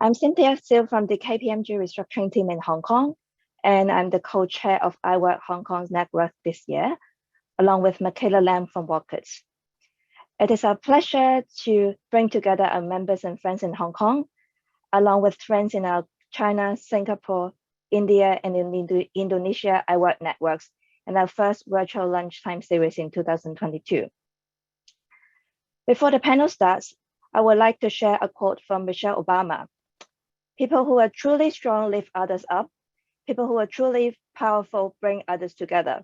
I'm Cynthia Siu from the KPMG restructuring team in Hong Kong, and I'm the co-chair of IWIRC Hong Kong's network this year, along with Michaela Lam from Walkers. It is our pleasure to bring together our members and friends in Hong Kong, along with friends in our China, Singapore, India, and Indonesia IWIRC networks in our first virtual lunchtime series in 2022. Before the panel starts, I would like to share a quote from Michelle Obama. People who are truly strong lift others up. People who are truly powerful bring others together.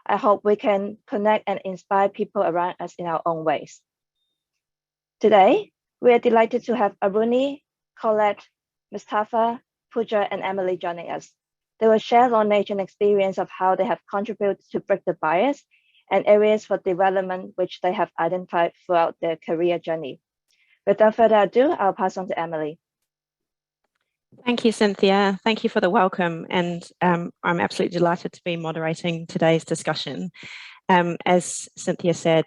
I hope we can connect and inspire people around us in our own ways. Today, we are delighted to have Aruni, Colette, Mustafa, Pooja, and Emily joining us. They will share knowledge and experience of how they have contributed to break the bias and areas for development which they have identified throughout their career journey. Without further ado, I'll pass on to Emily. Thank you, Cynthia. Thank you for the welcome. And I'm absolutely delighted to be moderating today's discussion. As Cynthia said,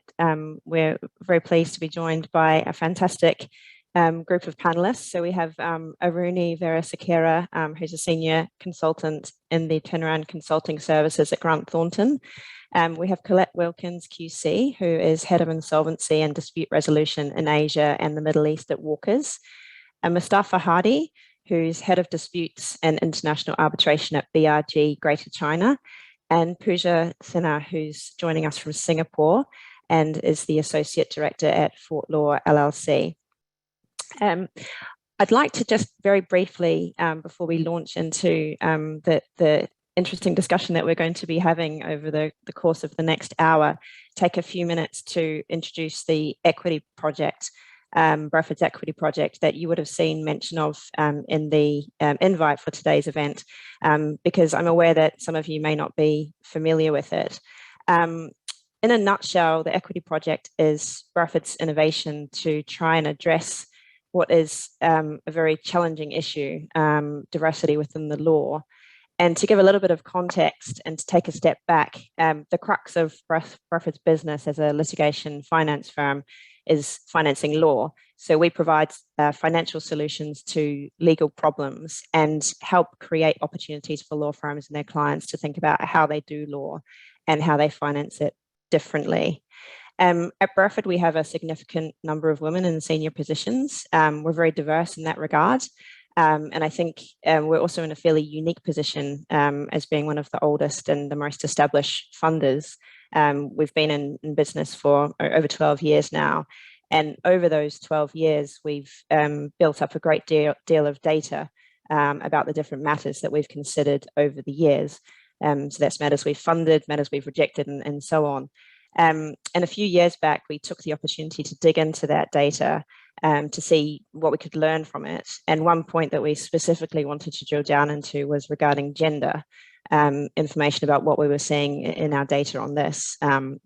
we're very pleased to be joined by a fantastic group of panelists. So we have Aruni Veerasekera, who's a senior consultant in the turnaround consulting services at Grant Thornton. We have Colette Wilkins, QC, who is head of insolvency and dispute resolution in Asia and the Middle East at Walkers. And Mustafa Hadi, who's head of disputes and international arbitration at BRG Greater China, and Pooja Sinha, who's joining us from Singapore and is the associate director at Fort Law LLC. I'd like to just very briefly, before we launch into the interesting discussion that we're going to be having over the course of the next hour, take a few minutes to introduce the equity project, Burford's equity project that you would have seen mention of in the invite for today's event, because I'm aware that some of you may not be familiar with it. In a nutshell, the equity project is Burford's innovation to try and address what is a very challenging issue, diversity within the law. And to give a little bit of context and to take a step back, the crux of Burford's business as a litigation finance firm is financing law. So we provide financial solutions to legal problems and help create opportunities for law firms and their clients to think about how they do law and how they finance it differently. At Burford, we have a significant number of women in senior positions. We're very diverse in that regard. And I think we're also in a fairly unique position as being one of the oldest and the most established funders. We've been in business for over 12 years now. And over those 12 years, we've built up a great deal of data about the different matters that we've considered over the years. So that's matters we've funded, matters we've rejected, and so on. And a few years back, we took the opportunity to dig into that data to see what we could learn from it. And one point that we specifically wanted to drill down into was regarding gender, information about what we were seeing in our data on this.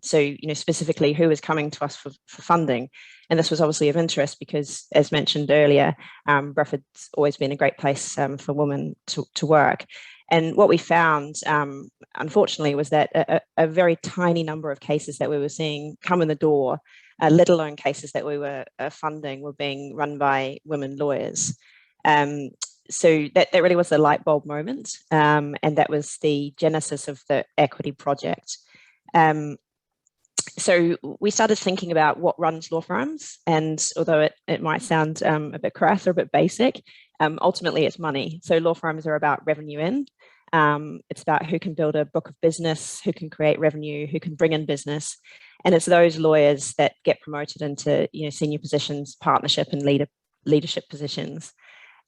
So, specifically who was coming to us for funding. And this was obviously of interest because, as mentioned earlier, Burford's always been a great place for women to work. And what we found, unfortunately, was that a very tiny number of cases that we were seeing come in the door, let alone cases that we were funding, were being run by women lawyers. So that really was the light bulb moment, and that was the genesis of the equity project. So we started thinking about what runs law firms, and although it might sound a bit crass or a bit basic, ultimately it's money. So law firms are about revenue in. It's about who can build a book of business, who can create revenue, who can bring in business. And it's those lawyers that get promoted into senior positions, partnership and leadership positions.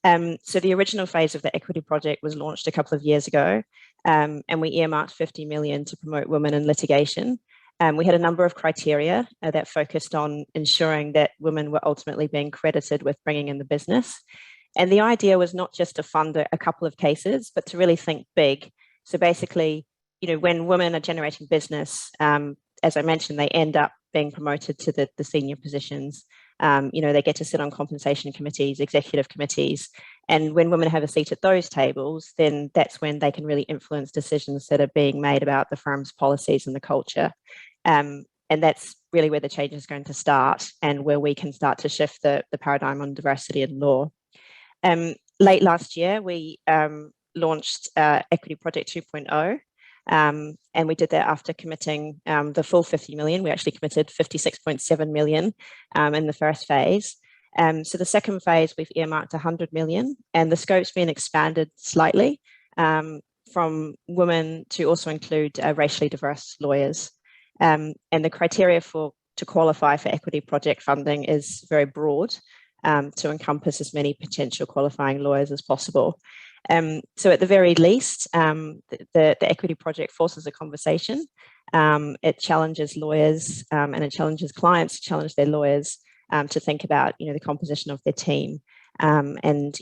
So the original phase of the equity project was launched a couple of years ago, and we earmarked 50 million to promote women in litigation. We had a number of criteria that focused on ensuring that women were ultimately being credited with bringing in the business. And the idea was not just to fund a couple of cases, but to really think big. So basically, when women are generating business, as I mentioned, they end up being promoted to the senior positions. They get to sit on compensation committees, executive committees. And when women have a seat at those tables, then that's when they can really influence decisions that are being made about the firm's policies and the culture. And that's really where the change is going to start and where we can start to shift the paradigm on diversity in law. Late last year, we launched Equity Project 2.0, and we did that after committing the full 50 million. We actually committed 56.7 million in the first phase. So the second phase, we've earmarked 100 million, and the scope's been expanded slightly from women to also include racially diverse lawyers. And the criteria to qualify for equity project funding is very broad, to encompass as many potential qualifying lawyers as possible. So at the very least, the equity project forces a conversation. It challenges lawyers and it challenges clients to challenge their lawyers to think about, the composition of their team, and,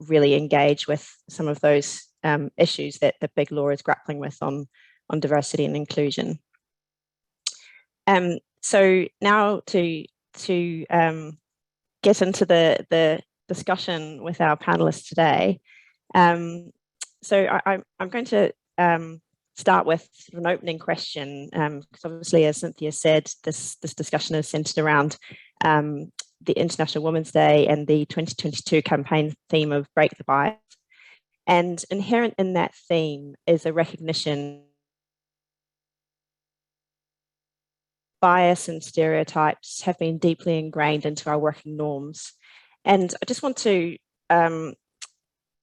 really engage with some of those issues that the big law is grappling with on diversity and inclusion. So now to get into the discussion with our panelists today. So I'm going to start with an opening question, because obviously, as Cynthia said, this discussion is centered around the International Women's Day and the 2022 campaign theme of Break the Bias. And inherent in that theme is a recognition bias and stereotypes have been deeply ingrained into our working norms. And I just want to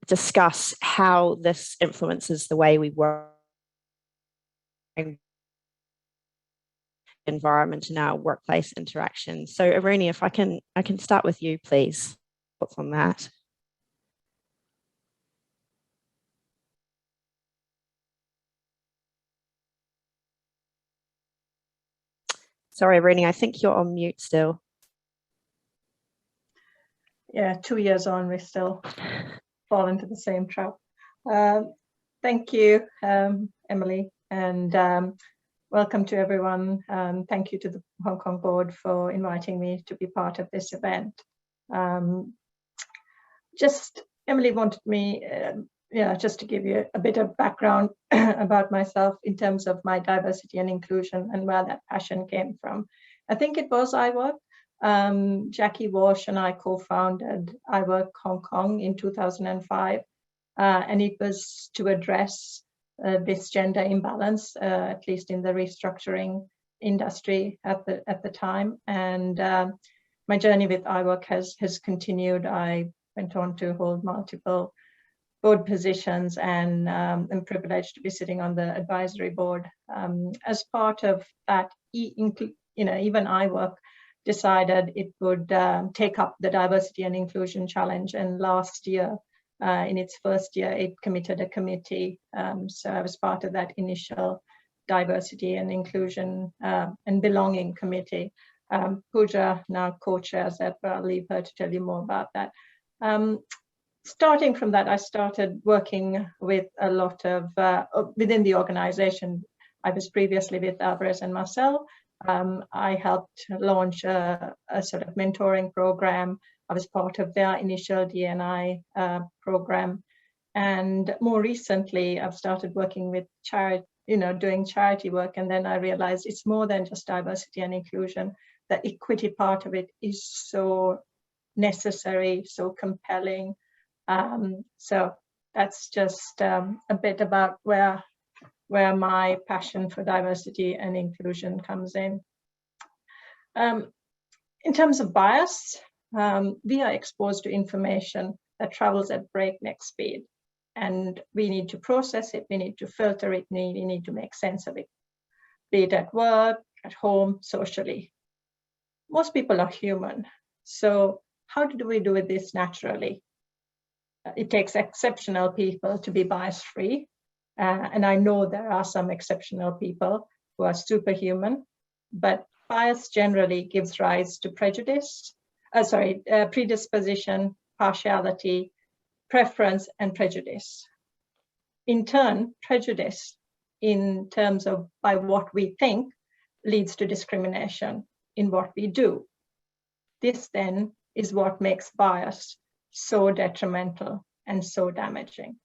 discuss how this influences the way we work environment in our workplace interactions. So Aruni, if I can start with you, please. What's on that? Sorry, Aruni, I think you're on mute still. Yeah, 2 years on, we still fall into the same trap. Thank you, Emily, and welcome to everyone. Thank you to the Hong Kong board for inviting me to be part of this event. Emily wanted me, just to give you a bit of background about myself in terms of my diversity and inclusion and where that passion came from. I think it was IWIRC. Jackie Walsh and I co-founded IWIRC Hong Kong in 2005, and it was to address this gender imbalance, at least in the restructuring industry at the time. And my journey with IWIRC has continued. I went on to hold multiple board positions, and I'm privileged to be sitting on the advisory board. As part of that, even IWIRC decided it would take up the diversity and inclusion challenge, and last year, in its first year, it committed a committee. So I was part of that initial diversity and inclusion and belonging committee. Pooja now co-chairs that, but I'll leave her to tell you more about that. Starting from that, I started working with a lot of, within the organization. I was previously with Alvarez and Marcel. I helped launch a sort of mentoring program. I was part of their initial D&I program. And more recently, I've started working with charity, doing charity work. And then I realized it's more than just diversity and inclusion. The equity part of it is so necessary, so compelling. So that's just a bit about where my passion for diversity and inclusion comes in. In terms of bias, we are exposed to information that travels at breakneck speed, and we need to process it, we need to filter it, we need to make sense of it, be it at work, at home, socially. Most people are human, so how do we do this naturally? It takes exceptional people to be bias-free, and I know there are some exceptional people who are superhuman, but bias generally gives rise to predisposition, partiality, preference, and prejudice. In turn, prejudice, in terms of by what we think, leads to discrimination in what we do. This then is what makes bias so detrimental and so damaging.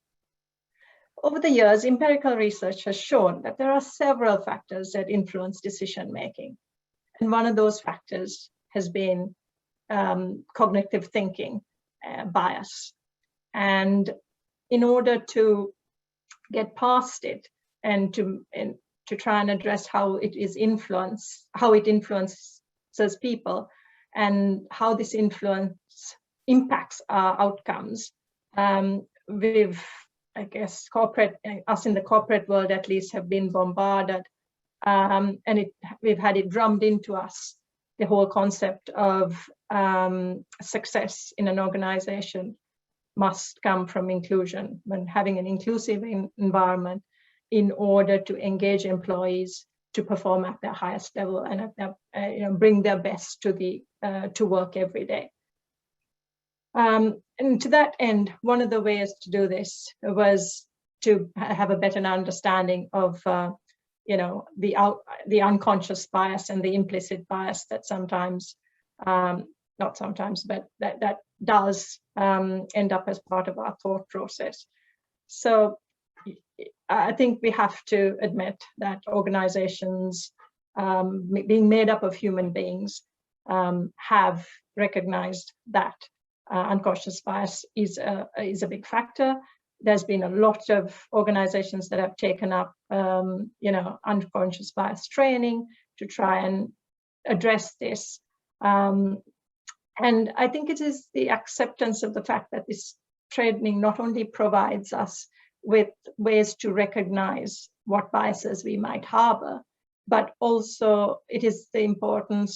Over the years, empirical research has shown that there are several factors that influence decision-making. And one of those factors has been cognitive thinking bias. And in order to get past it and to try and address how it influences people and how this influence impacts our outcomes, I guess us in the corporate world at least have been bombarded, and we've had it drummed into us, the whole concept of success in an organization must come from inclusion, when having an inclusive environment in order to engage employees to perform at their highest level and at their, bring their best to work every day. And to that end, one of the ways to do this was to have a better understanding of the unconscious bias and the implicit bias that sometimes, not sometimes, but that does end up as part of our thought process. So I think we have to admit that organizations being made up of human beings have recognized that unconscious bias is a big factor. There's been a lot of organizations that have taken up, unconscious bias training to try and address this. And I think it is the acceptance of the fact that this training not only provides us with ways to recognize what biases we might harbor, but also it is important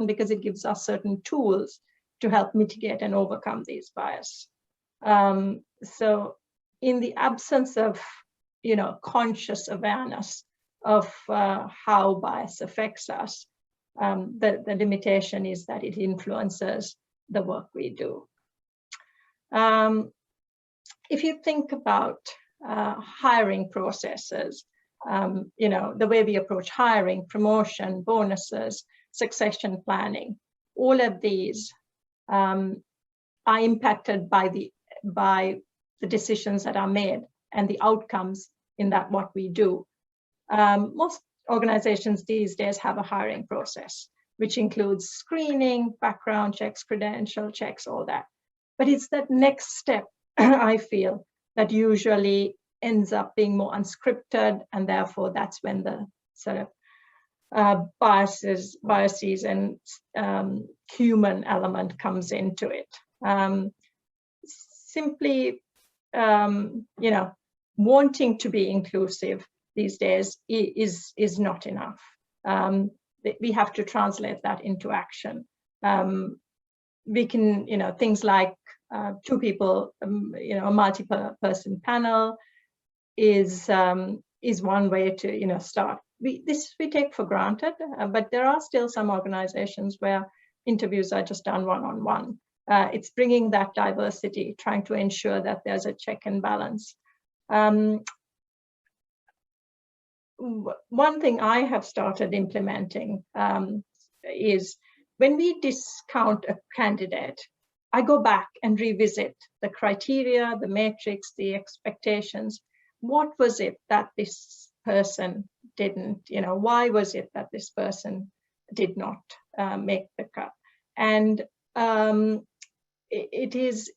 because it gives us certain tools to help mitigate and overcome these biases. So in the absence of, conscious awareness of how bias affects us, the limitation is that it influences the work we do. If you think about hiring processes, the way we approach hiring, promotion, bonuses, succession planning, all of these are impacted by the decisions that are made and the outcomes in that what we do. Most organizations these days have a hiring process, which includes screening, background checks, credential checks, all that. But it's that next step, I feel, that usually ends up being more unscripted, and therefore that's when the sort of biases and human element comes into it. Simply, wanting to be inclusive these days is not enough. We have to translate that into action. We can, things like 2 people, a multi-person panel is one way to, start. We take for granted, but there are still some organizations where interviews are just done one-on-one. It's bringing that diversity, trying to ensure that there's a check and balance. One thing I have started implementing is when we discount a candidate, I go back and revisit the criteria, the matrix, the expectations. What was it that this person didn't, why was it that this person did not make the cut? And it's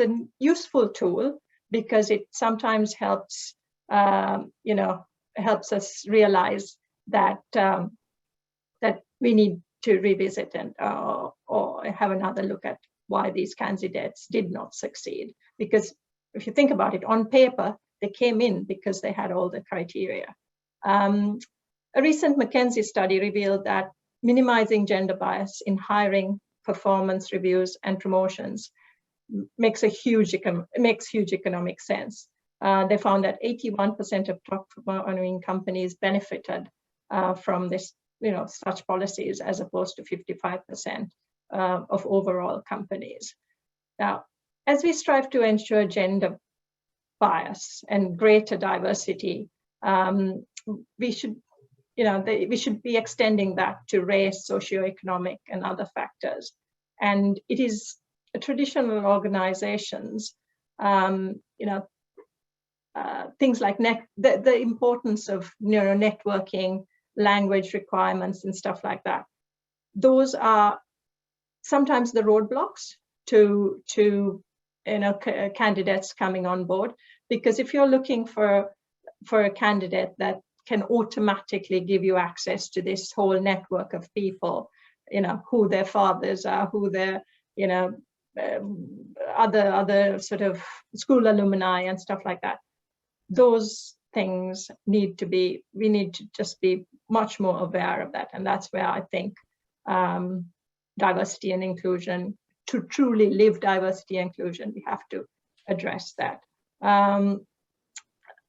a useful tool because it sometimes helps, helps us realize that that we need to revisit and or have another look at why these candidates did not succeed. Because if you think about it, on paper, they came in because they had all the criteria. A recent McKinsey study revealed that minimizing gender bias in hiring, performance reviews, and promotions makes huge economic sense. They found that 81% of top performing companies benefited from this, such policies, as opposed to 55% of overall companies. Now, as we strive to ensure gender bias and greater diversity, we should be extending that to race, socioeconomic, and other factors. And it is traditional organizations, things like the importance of networking, language requirements, and stuff like that. Those are sometimes the roadblocks to candidates coming on board, because if you're looking for a candidate that can automatically give you access to this whole network of people, who their fathers are, who their other sort of school alumni and stuff like that, those things we need to just be much more aware of that. And that's where I think diversity and inclusion, to truly live diversity and inclusion, we have to address that.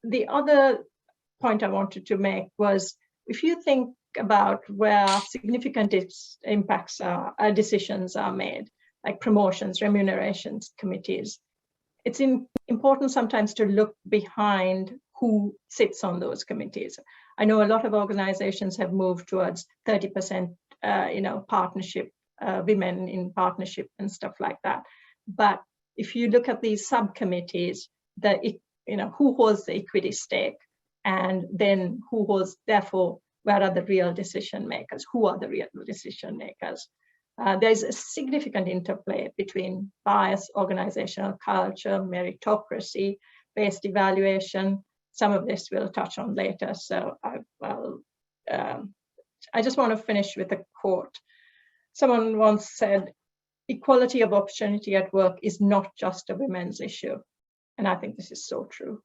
The other point I wanted to make was, if you think about where significant decisions are made, like promotions, remunerations committees, it's important sometimes to look behind who sits on those committees. I know a lot of organizations have moved towards 30% partnership, women in partnership and stuff like that. But if you look at these subcommittees, who holds the equity stake, and then who holds, therefore, where are the real decision makers? Who are the real decision makers? There's a significant interplay between bias, organizational culture, meritocracy, based evaluation. Some of this we'll touch on later. So I just want to finish with a quote. Someone once said, "Equality of opportunity at work is not just a women's issue." And I think this is so true.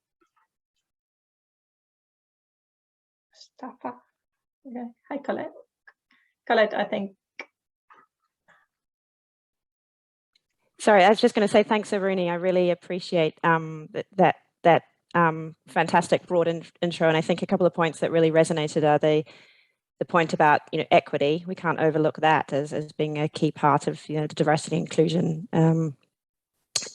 Mustafa. Okay. Hi, Colette. Colette, I think. Sorry, I was just going to say thanks, Aruni. I really appreciate that fantastic broad intro, and I think a couple of points that really resonated are the point about equity. We can't overlook that as being a key part of the diversity inclusion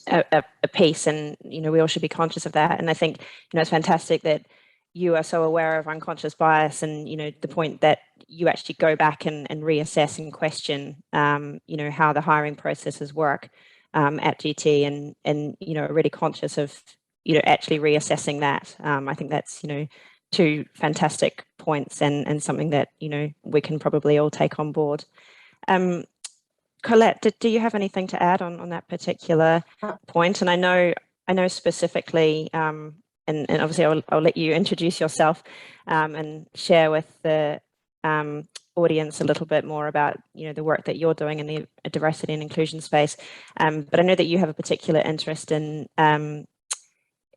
a piece, and we all should be conscious of that. And I think it's fantastic that you are so aware of unconscious bias, and the point that you actually go back and reassess and question how the hiring processes work at GT, and are really conscious of actually reassessing that. I think that's two fantastic points, and something that we can probably all take on board. Colette, do you have anything to add on that particular point? And I know specifically, and obviously I'll let you introduce yourself and share with the audience a little bit more about the work that you're doing in the diversity and inclusion space. But I know that you have a particular interest in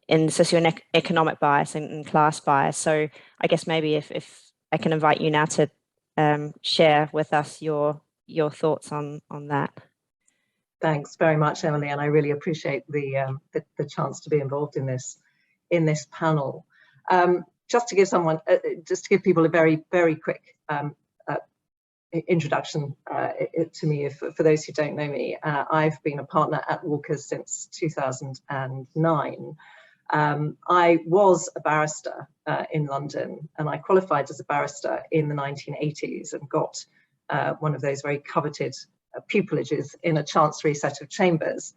socioeconomic bias and class bias. So I guess maybe if I can invite you now to share with us your thoughts on that. Thanks very much, Emily, and I really appreciate the chance to be involved in this panel. Just to give people a very, very quick introduction to me, for those who don't know me. I've been a partner at Walkers since 2009. I was a barrister in London, and I qualified as a barrister in the 1980s and got one of those very coveted pupilages in a chancery set of chambers.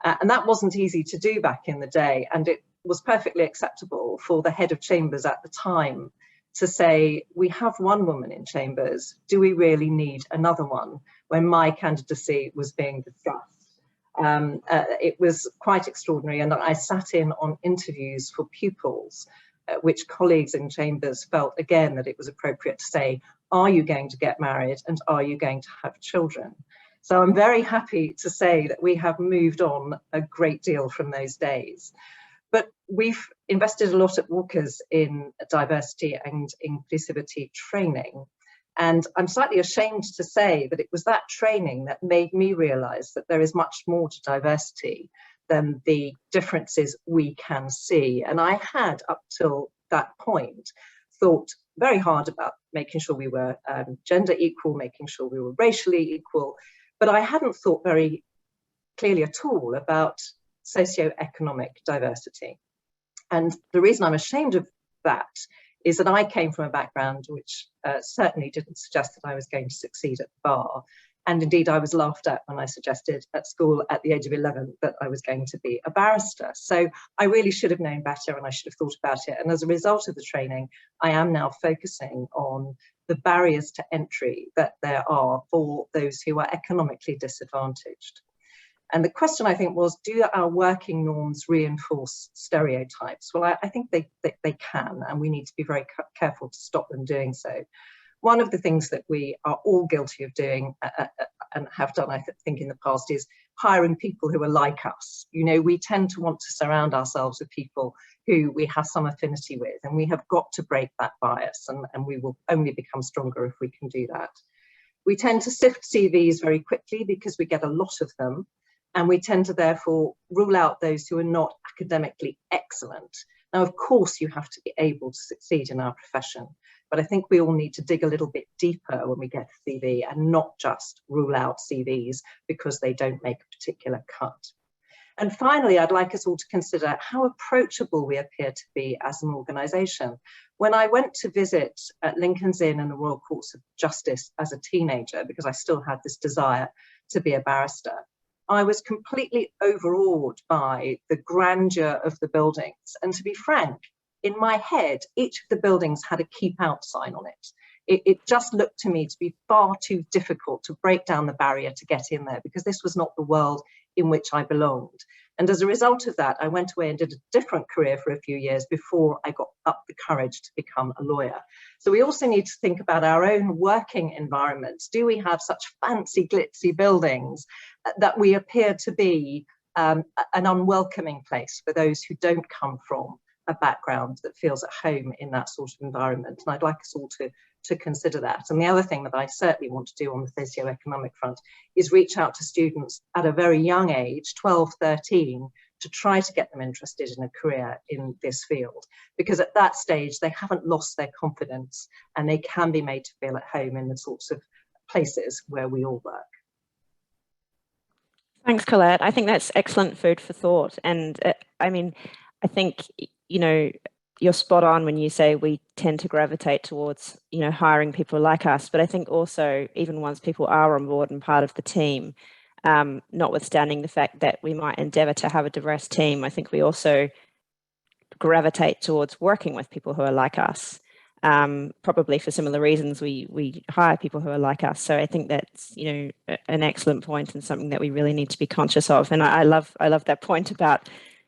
And that wasn't easy to do back in the day, and it was perfectly acceptable for the head of chambers at the time to say, we have one woman in chambers, do we really need another one, when my candidacy was being discussed. It was quite extraordinary, and I sat in on interviews for pupils, which colleagues in chambers felt again that it was appropriate to say, are you going to get married and are you going to have children? So I'm very happy to say that we have moved on a great deal from those days. But we've invested a lot at Walkers in diversity and inclusivity training. And I'm slightly ashamed to say that it was that training that made me realise that there is much more to diversity than the differences we can see. And I had, up till that point, thought very hard about making sure we were gender equal, making sure we were racially equal, but I hadn't thought very clearly at all about socioeconomic diversity. And the reason I'm ashamed of that is that I came from a background which certainly didn't suggest that I was going to succeed at the bar. And indeed, I was laughed at when I suggested at school at the age of 11 that I was going to be a barrister. So I really should have known better, and I should have thought about it. And as a result of the training, I am now focusing on the barriers to entry that there are for those who are economically disadvantaged. And the question, I think, was, do our working norms reinforce stereotypes? Well, I think they can, and we need to be very careful to stop them doing so. One of the things that we are all guilty of doing and have done, I think, in the past is hiring people who are like us. You know, we tend to want to surround ourselves with people who we have some affinity with, and we have got to break that bias, and we will only become stronger if we can do that. We tend to sift CVs very quickly because we get a lot of them, and we tend to therefore rule out those who are not academically excellent. Now, of course, you have to be able to succeed in our profession, but I think we all need to dig a little bit deeper when we get a CV and not just rule out CVs because they don't make a particular cut. And finally, I'd like us all to consider how approachable we appear to be as an organisation. When I went to visit Lincoln's Inn and the Royal Courts of Justice as a teenager, because I still had this desire to be a barrister, I was completely overawed by the grandeur of the buildings. And to be frank, in my head, each of the buildings had a keep out sign on it. It just looked to me to be far too difficult to break down the barrier to get in there, because this was not the world in which I belonged. And as a result of that, I went away and did a different career for a few years before I got up the courage to become a lawyer. So we also need to think about our own working environments. Do we have such fancy, glitzy buildings that we appear to be an unwelcoming place for those who don't come from a background that feels at home in that sort of environment? And I'd like us all to consider that. And the other thing that I certainly want to do on the socioeconomic front is reach out to students at a very young age, 12, 13, to try to get them interested in a career in this field, because at that stage they haven't lost their confidence and they can be made to feel at home in the sorts of places where we all work. Thanks, Colette. I think that's excellent food for thought. And I mean, I think, you know, you're spot on when you say we tend to gravitate towards, you know, hiring people like us. But I think also, even once people are on board and part of the team, notwithstanding the fact that we might endeavour to have a diverse team, I think we also gravitate towards working with people who are like us. Probably for similar reasons, we hire people who are like us. So I think that's, you know, an excellent point and something that we really need to be conscious of. And I love that point about,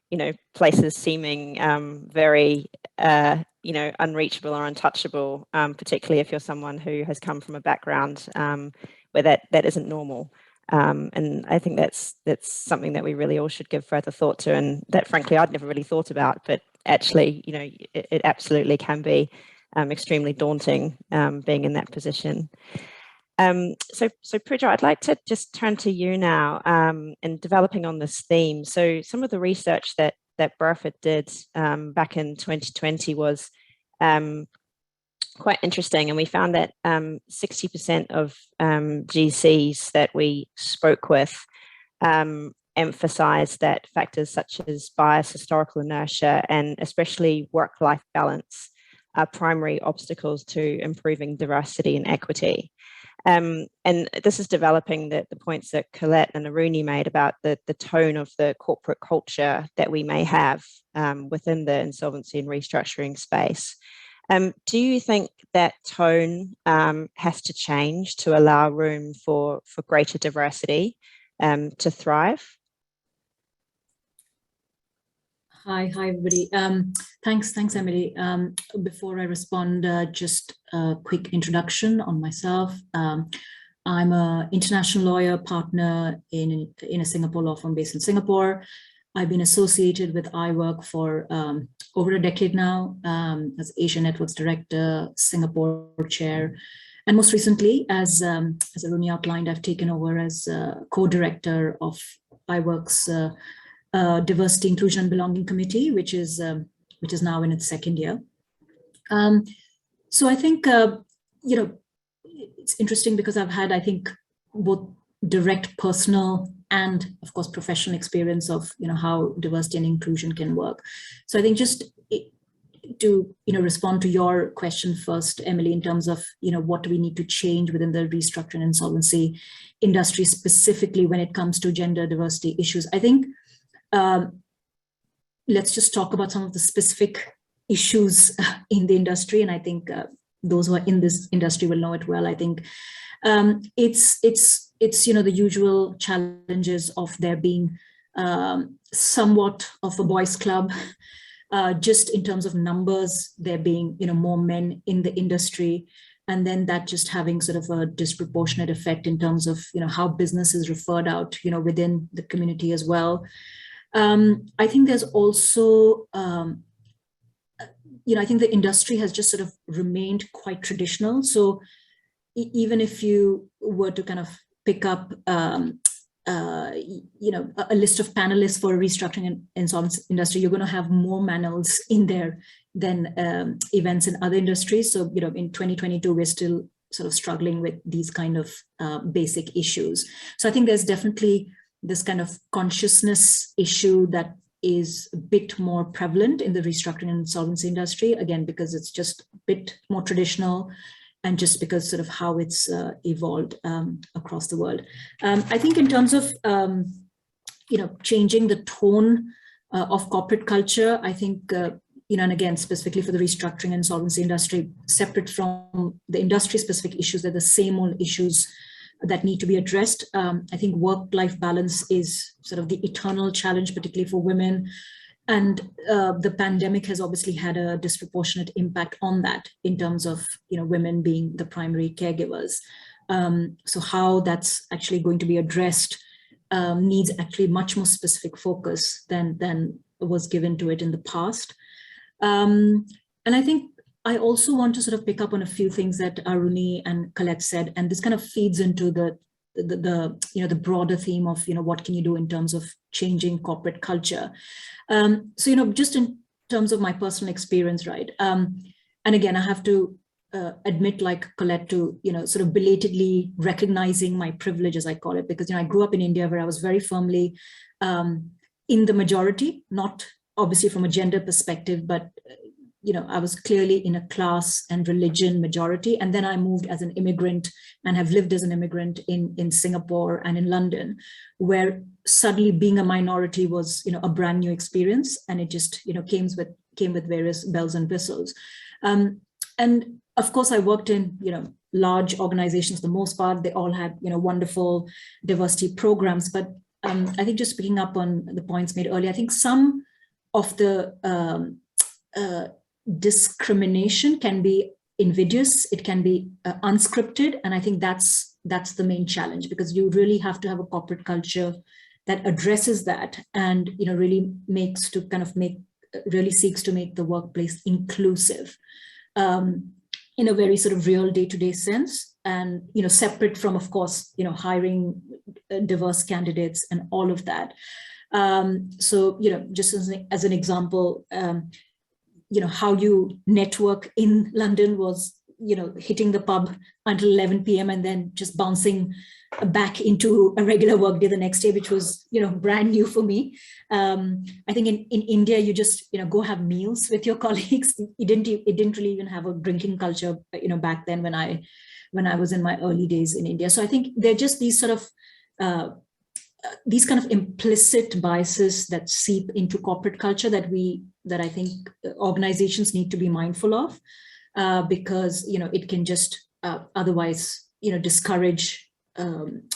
you know, places seeming very, you know, unreachable or untouchable, particularly if you're someone who has come from a background where that isn't normal. And I think that's something that we really all should give further thought to, and that frankly I'd never really thought about, but actually, you know, it absolutely can be extremely daunting being in that position. So Pooja, I'd like to just turn to you now in developing on this theme. So some of the research that Burford did back in 2020 was quite interesting, and we found that 60% of GCs that we spoke with emphasised that factors such as bias, historical inertia, and especially work-life balance are primary obstacles to improving diversity and equity. And this is developing the points that Colette and Aruni made about the tone of the corporate culture that we may have within the insolvency and restructuring space. Do you think that tone has to change to allow room for greater diversity to thrive? Hi, everybody. Thanks, Emily. Before I respond, just a quick introduction on myself. I'm an international lawyer partner in a Singapore law firm based in Singapore. I've been associated with IWIRC for over a decade now as Asia Networks Director, Singapore Chair, and most recently, as Aruni outlined, I've taken over as co-director of IWIRC's Diversity, Inclusion and Belonging Committee, which is now in its second year. So I think, you know, it's interesting because I've had, I think, both direct personal and, of course, professional experience of, you know, how diversity and inclusion can work. So I think just to, you know, respond to your question first, Emily, in terms of, you know, what do we need to change within the restructuring and insolvency industry, specifically when it comes to gender diversity issues. I think let's just talk about some of the specific issues in the industry. And I think those who are in this industry will know it well. I think it's it's, you know, the usual challenges of there being somewhat of a boys' club, just in terms of numbers, there being, you know, more men in the industry, and then that just having sort of a disproportionate effect in terms of, you know, how business is referred out, you know, within the community as well. I think there's also, you know, I think the industry has just sort of remained quite traditional. So even if you were to kind of pick up, you know, a list of panelists for a restructuring and insolvency industry, you're going to have more panels in there than events in other industries. So, you know, in 2022, we're still sort of struggling with these kind of basic issues. So I think there's definitely this kind of consciousness issue that is a bit more prevalent in the restructuring and insolvency industry, again, because it's just a bit more traditional, and just because sort of how it's evolved across the world. I think in terms of, you know, changing the tone of corporate culture, I think, you know, and again, specifically for the restructuring and insolvency industry, separate from the industry specific issues, they're the same old issues that need to be addressed. I think work-life balance is sort of the eternal challenge, particularly for women. And the pandemic has obviously had a disproportionate impact on that in terms of, you know, women being the primary caregivers. So how that's actually going to be addressed needs actually much more specific focus than was given to it in the past. And I think I also want to sort of pick up on a few things that Aruni and Colette said, and this kind of feeds into the you know, the broader theme of, you know, what can you do in terms of changing corporate culture. So, you know, just in terms of my personal experience, right? And again, I have to admit, like Colette, to, you know, sort of belatedly recognizing my privilege, as I call it, because, you know, I grew up in India where I was very firmly in the majority, not obviously from a gender perspective, but you know, I was clearly in a class and religion majority. And then I moved as an immigrant and have lived as an immigrant in Singapore and in London, where suddenly being a minority was, you know, a brand new experience. And it just, you know, came with various bells and whistles. And of course, I worked in, you know, large organizations, for the most part. They all had, you know, wonderful diversity programs. But I think just picking up on the points made earlier, I think some of the discrimination can be invidious, it can be unscripted, and I think that's the main challenge, because you really have to have a corporate culture that addresses that, and, you know, really seeks to make the workplace inclusive in a very sort of real day-to-day sense, and, you know, separate from, of course, you know, hiring diverse candidates and all of that. So, you know, just as an example, you know, how you network in London was, you know, hitting the pub until 11 p.m. and then just bouncing back into a regular work day the next day, which was, you know, brand new for me. I think in India, you just, you know, go have meals with your colleagues. It didn't really even have a drinking culture, you know, back then when I was in my early days in India. So I think they're just these sort of these kind of implicit biases that seep into corporate culture that I think organizations need to be mindful of, because, you know, it can just otherwise, you know, discourage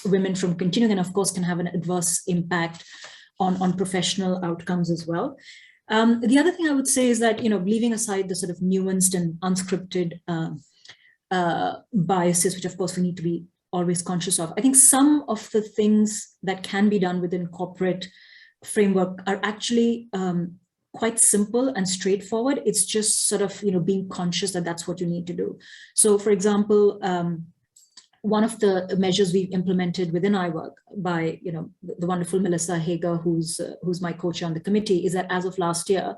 women from continuing, and of course can have an adverse impact on professional outcomes as well. The other thing I would say is that, you know, leaving aside the sort of nuanced and unscripted biases, which of course we need to be always conscious of, I think some of the things that can be done within corporate framework are actually quite simple and straightforward. It's just sort of, you know, being conscious that that's what you need to do. So, for example, one of the measures we've implemented within IWIRC by, you know, the wonderful Melissa Hager, who's my co-chair on the committee, is that as of last year,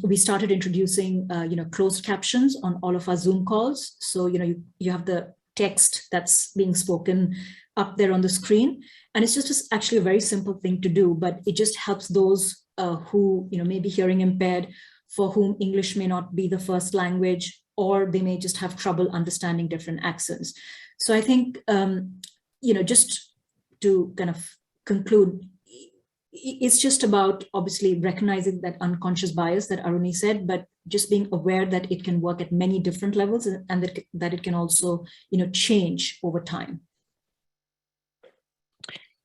we started introducing, you know, closed captions on all of our Zoom calls. So, you know, you have the text that's being spoken up there on the screen. And it's just actually a very simple thing to do, but it just helps those who, you know, may be hearing impaired, for whom English may not be the first language, or they may just have trouble understanding different accents. So I think, you know, just to kind of conclude, it's just about obviously recognizing that unconscious bias that Aruni said, but just being aware that it can work at many different levels, and that it can also, you know, change over time.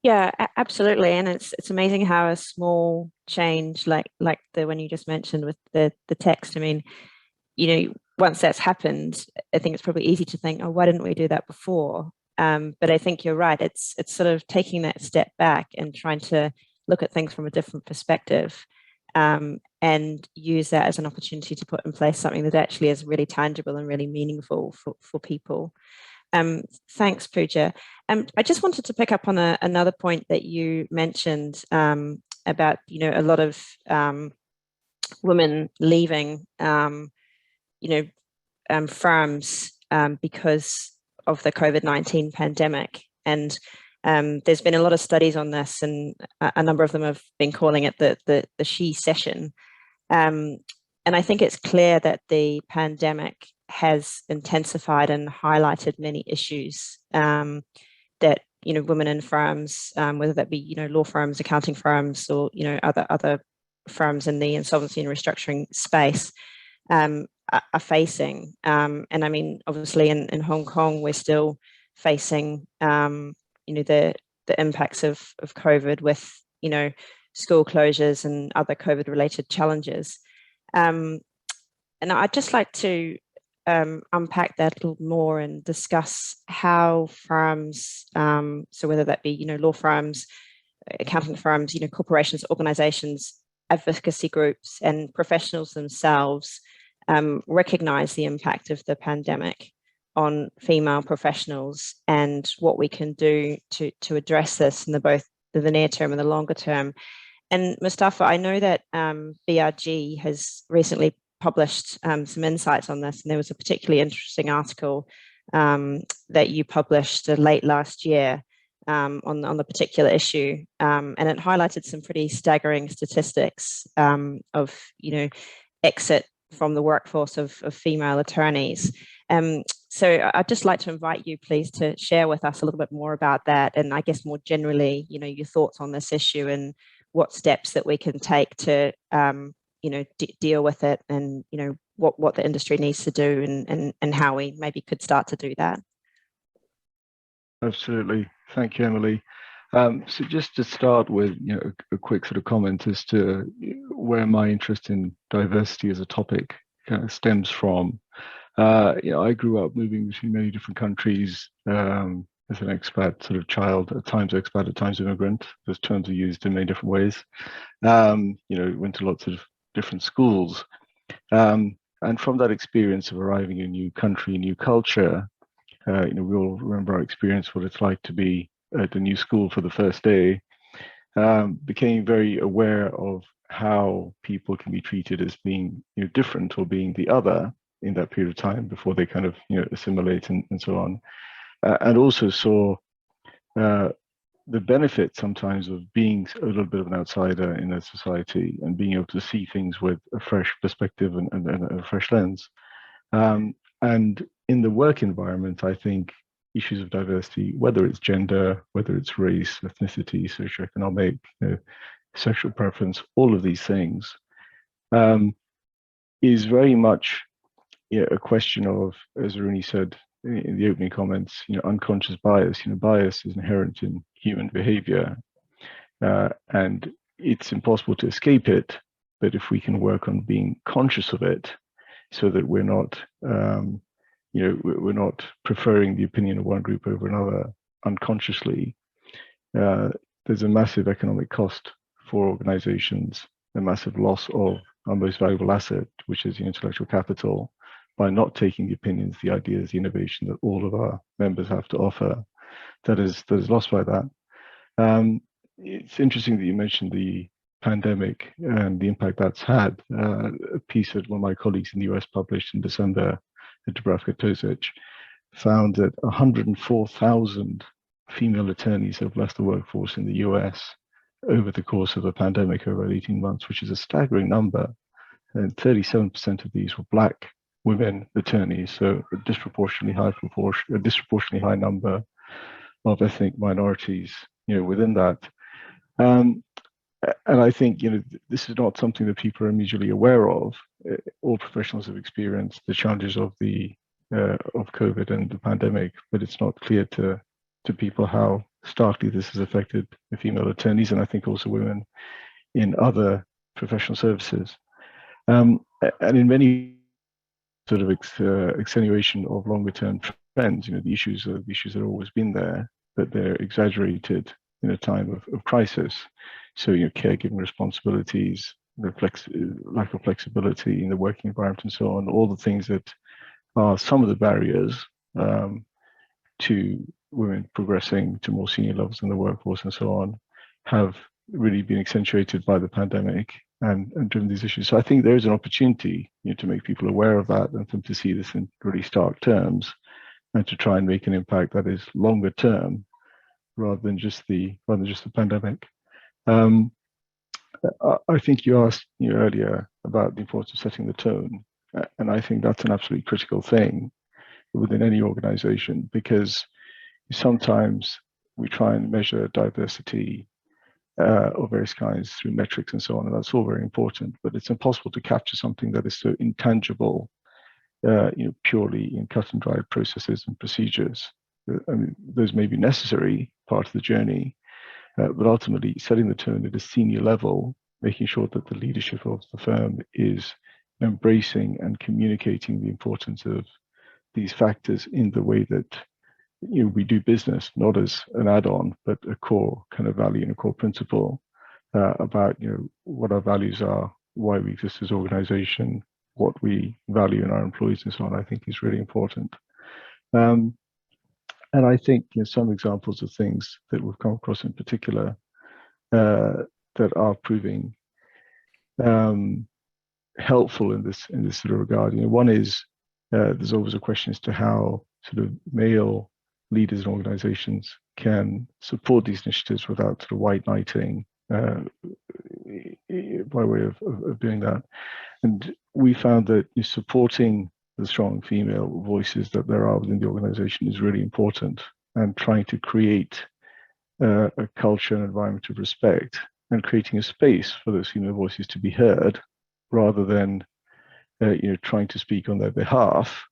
Yeah, absolutely. And it's amazing how a small change like the one you just mentioned with the text, I mean, you know, once that's happened, I think it's probably easy to think, oh, why didn't we do that before? But I think you're right. It's sort of taking that step back and trying to look at things from a different perspective, and use that as an opportunity to put in place something that actually is really tangible and really meaningful for people. Thanks, Pooja. I just wanted to pick up on another point that you mentioned, about, you know, a lot of women leaving, firms because of the COVID-19 pandemic. And there's been a lot of studies on this, and a number of them have been calling it the she session. And I think it's clear that the pandemic has intensified and highlighted many issues that, you know, women in firms, whether that be, you know, law firms, accounting firms, or, you know, other firms in the insolvency and restructuring space, are facing. And I mean, obviously in Hong Kong, we're still facing, you know, the impacts of COVID with, you know, school closures and other COVID related challenges. And I'd just like to unpack that a little more and discuss how firms, so whether that be, you know, law firms, accounting firms, you know, corporations, organizations, advocacy groups, and professionals themselves recognize the impact of the pandemic on female professionals, and what we can do to address this in both the near term and the longer term. And Mustafa, I know that BRG has recently published some insights on this, and there was a particularly interesting article that you published late last year on the particular issue, and it highlighted some pretty staggering statistics of, you know, exit from the workforce of female attorneys. So I'd just like to invite you, please, to share with us a little bit more about that, and I guess more generally, you know, your thoughts on this issue and what steps that we can take to, you know, deal with it, and, you know, what the industry needs to do, and how we maybe could start to do that. Absolutely. Thank you, Emily. So just to start with, you know, a quick sort of comment as to where my interest in diversity as a topic kind of stems from. You know, I grew up moving between many different countries as an expat sort of child, at times expat, at times immigrant. Those terms are used in many different ways. You know, went to lots of different schools. And from that experience of arriving in a new country, new culture, you know, we all remember our experience, what it's like to be at a new school for the first day. Became very aware of how people can be treated as being, you know, different or being the other in that period of time before they kind of, you know, assimilate and so on. And also saw the benefit sometimes of being a little bit of an outsider in a society and being able to see things with a fresh perspective and a fresh lens. And in the work environment, I think issues of diversity, whether it's gender, whether it's race, ethnicity, socioeconomic, you know, sexual preference, all of these things, is very much, yeah, a question of, as Rooney said in the opening comments, you know, unconscious bias. You know, bias is inherent in human behavior, and it's impossible to escape it. But if we can work on being conscious of it, so that we're not, you know, we're not preferring the opinion of one group over another unconsciously, there's a massive economic cost for organizations, a massive loss of our most valuable asset, which is the intellectual capital, by not taking the opinions, the ideas, the innovation that all of our members have to offer. That is lost by that. It's interesting that you mentioned the pandemic and the impact that's had. A piece that one of my colleagues in the US published in December, Dubravka Tosic, found that 104,000 female attorneys have left the workforce in the US over the course of a pandemic over 18 months, which is a staggering number. And 37% of these were Black women attorneys, so a disproportionately high proportion, a disproportionately high number of ethnic minorities, you know, within that. And I think, you know, this is not something that people are immediately aware of. All professionals have experienced the challenges of the of COVID and the pandemic, but it's not clear to to people how starkly this has affected the female attorneys, and I think also women in other professional services. And in many sort of extenuation of longer term trends, the issues that have always been there, but they're exaggerated in a time of crisis. So, caregiving responsibilities, the lack of flexibility in the working environment and so on, all the things that are some of the barriers to women progressing to more senior levels in the workforce and so on, have really been accentuated by the pandemic and driven these issues. So I think there is an opportunity to make people aware of that and for them to see this in really stark terms and to try and make an impact that is longer term rather than just the pandemic. I think you asked earlier about the importance of setting the tone, and I think that's an absolutely critical thing within any organization, because sometimes we try and measure diversity of various kinds through metrics and so on, and that's all very important, but it's impossible to capture something that is so intangible, purely in cut and dried processes and procedures. I mean, those may be necessary part of the journey, but ultimately setting the tone at a senior level, making sure that the leadership of the firm is embracing and communicating the importance of these factors in the way that we do business, not as an add-on, but a core kind of value and a core principle about what our values are, why we exist as an organization, what we value in our employees and so on, I think is really important. And I think some examples of things that we've come across in particular that are proving helpful in this sort of regard. One is there's always a question as to how sort of male leaders and organizations can support these initiatives without sort of white knighting by way of doing that. And we found that supporting the strong female voices that there are within the organization is really important, and trying to create a culture and environment of respect and creating a space for those female voices to be heard rather than trying to speak on their behalf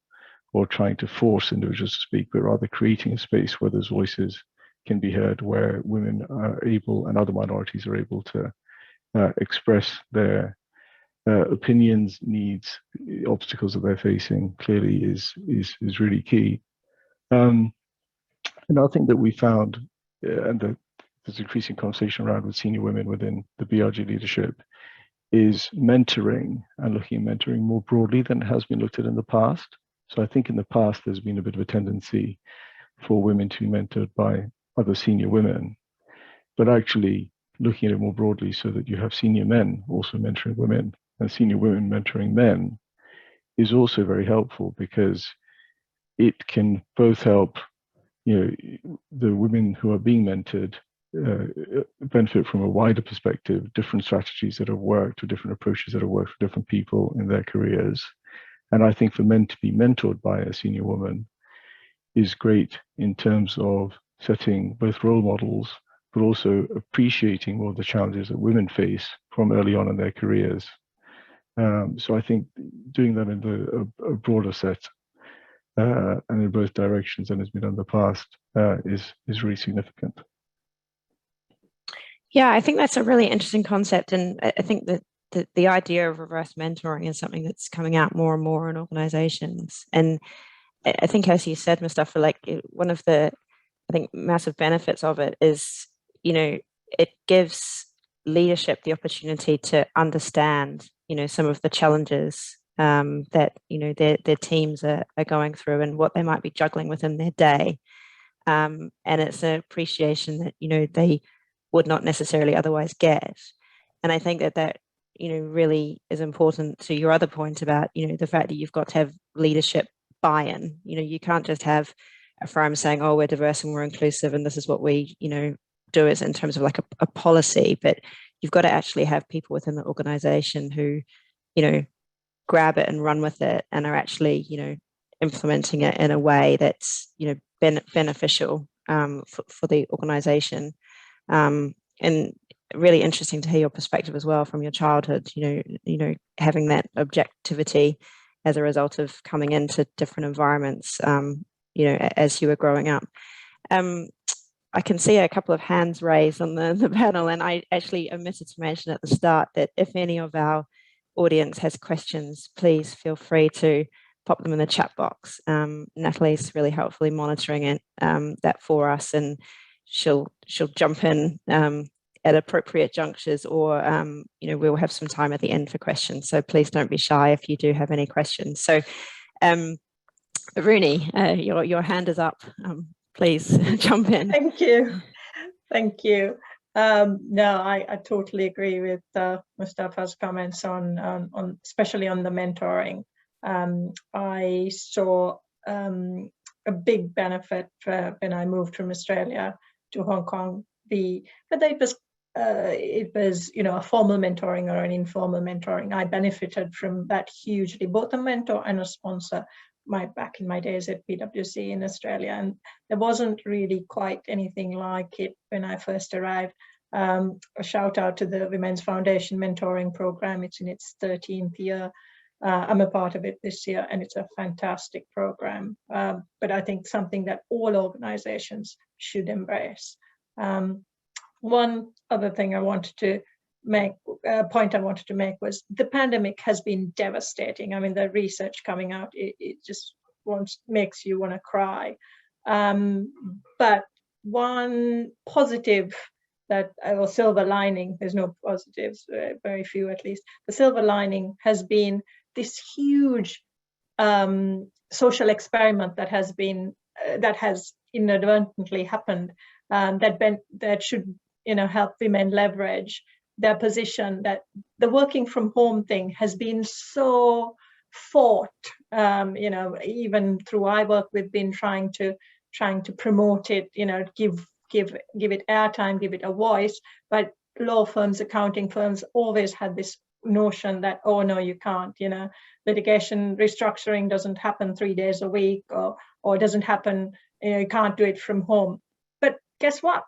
or trying to force individuals to speak, but rather creating a space where those voices can be heard, where women are able and other minorities are able to express their opinions, needs, obstacles that they're facing, clearly is really key. Another thing that we found, and that there's increasing conversation around with senior women within the BRG leadership, is mentoring, and looking at mentoring more broadly than it has been looked at in the past. So I think in the past, there's been a bit of a tendency for women to be mentored by other senior women, but actually looking at it more broadly so that you have senior men also mentoring women and senior women mentoring men is also very helpful, because it can both help the women who are being mentored benefit from a wider perspective, different strategies that have worked or different approaches that have worked for different people in their careers. And I think for men to be mentored by a senior woman is great in terms of setting both role models, but also appreciating more of the challenges that women face from early on in their careers. So I think doing that in a broader set and in both directions than has been done in the past is really significant. Yeah, I think that's a really interesting concept, and I think that the idea of reverse mentoring is something that's coming out more and more in organizations. And I think, as you said, Mustafa, like one of the, I think, massive benefits of it is, it gives leadership the opportunity to understand, some of the challenges that, their teams are going through and what they might be juggling within their day. And it's an appreciation that, they would not necessarily otherwise get. And I think that really is important to your other point about, the fact that you've got to have leadership buy-in. You can't just have a firm saying, oh, we're diverse and we're inclusive and this is what we, do is in terms of like a policy, but you've got to actually have people within the organization who, grab it and run with it and are actually, implementing it in a way that's, beneficial for the organization. And really interesting to hear your perspective as well from your childhood, having that objectivity as a result of coming into different environments, as you were growing up. I can see a couple of hands raised on the panel, and I actually omitted to mention at the start that if any of our audience has questions, please feel free to pop them in the chat box. Natalie's really helpfully monitoring it, that for us, and she'll jump in at appropriate junctures, or you know, we'll have some time at the end for questions. So please don't be shy if you do have any questions. So Rooney, your hand is up. Please jump in. Thank you. Thank you. No, I totally agree with Mustafa's comments on especially on the mentoring. I saw a big benefit when I moved from Australia to Hong Kong. Whether it was you know, a formal mentoring or an informal mentoring, I benefited from that hugely, both a mentor and a sponsor. Back in my days at PwC in Australia, and there wasn't really quite anything like it when I first arrived. A shout out to the Women's Foundation Mentoring Program. It's in its 13th year. I'm a part of it this year, and it's a fantastic program. But I think something that all organizations should embrace. One other thing I wanted to make, point I wanted to make was the pandemic has been devastating. I mean, the research coming out, it just makes you want to cry. But one positive or silver lining, there's no positives, very few at least. The silver lining has been this huge social experiment that has inadvertently happened, that should, you know, help women leverage their position. That the working from home thing has been so fought, you know, even through IWIRC, we've been trying to promote it, you know, give it airtime, give it a voice. But law firms, accounting firms always had this notion that, oh no, you can't, you know, litigation restructuring doesn't happen 3 days a week, or it doesn't happen, you know, you can't do it from home. But guess what?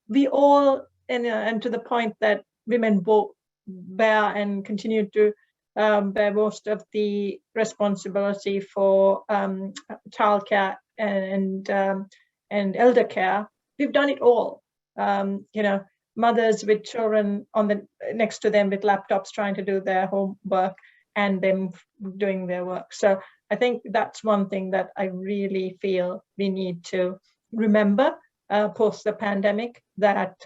We all, and to the point that women both bear and continue to bear most of the responsibility for childcare and elder care. We've done it all. You know, mothers with children next to them with laptops trying to do their homework, and them doing their work. So I think that's one thing that I really feel we need to remember post the pandemic, that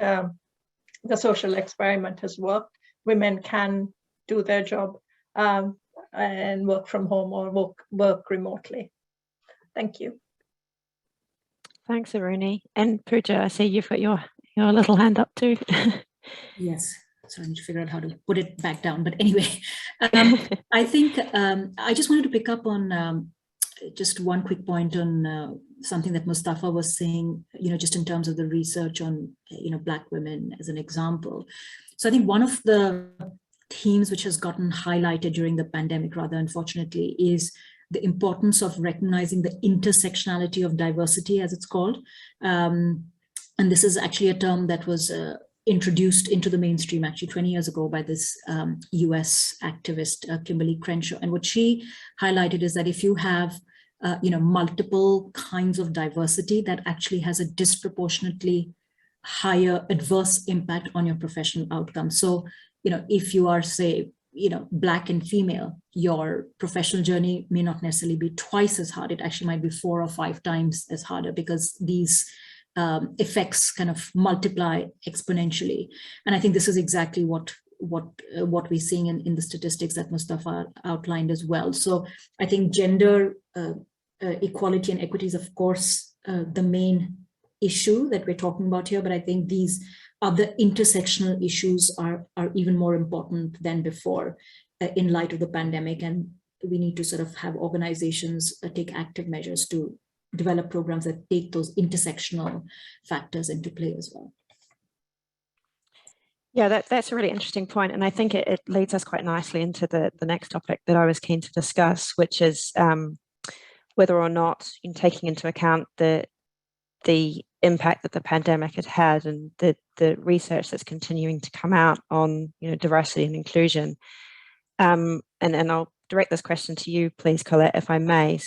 the social experiment has worked. Women can do their job and work from home or work remotely. Thank you. Thanks, Aruni. And Pooja, I see you've got your little hand up too. Yes, so I need to figure out how to put it back down. But anyway, I think I just wanted to pick up on just one quick point on something that Mustafa was saying, you know, just in terms of the research on, you know, Black women as an example. So I think one of the themes which has gotten highlighted during the pandemic, rather unfortunately, is the importance of recognizing the intersectionality of diversity, as it's called. And this is actually a term that was introduced into the mainstream actually 20 years ago by this US activist, Kimberly Crenshaw. And what she highlighted is that if you have you know, multiple kinds of diversity, that actually has a disproportionately higher adverse impact on your professional outcomes. So, you know, if you are, say, you know, Black and female, your professional journey may not necessarily be twice as hard. It actually might be 4 or 5 times as harder, because these effects kind of multiply exponentially. And I think this is exactly what we're seeing in the statistics that Mustafa outlined as well. So I think gender equality and equity is, of course, the main issue that we're talking about here, but I think these other intersectional issues are even more important than before in light of the pandemic, and we need to sort of have organizations take active measures to develop programs that take those intersectional factors into play as well. Yeah, that's a really interesting point, and I think it leads us quite nicely into the next topic that I was keen to discuss, which is whether or not, in taking into account the impact that the pandemic had and the research that's continuing to come out on, you know, diversity and inclusion. And I'll direct this question to you, please, Colette, if I may.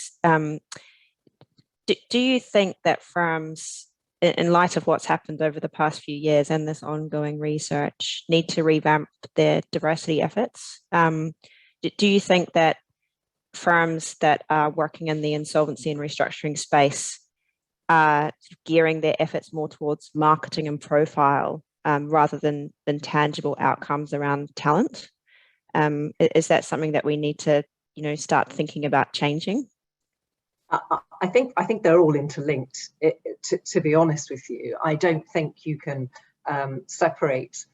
Do you think that firms in light of what's happened over the past few years and this ongoing research, need to revamp their diversity efforts? Do you think that firms that are working in the insolvency and restructuring space are gearing their efforts more towards marketing and profile rather than tangible outcomes around talent? Is that something that we need to, start thinking about changing? I think they're all interlinked. To be honest with you, I don't think you can separate,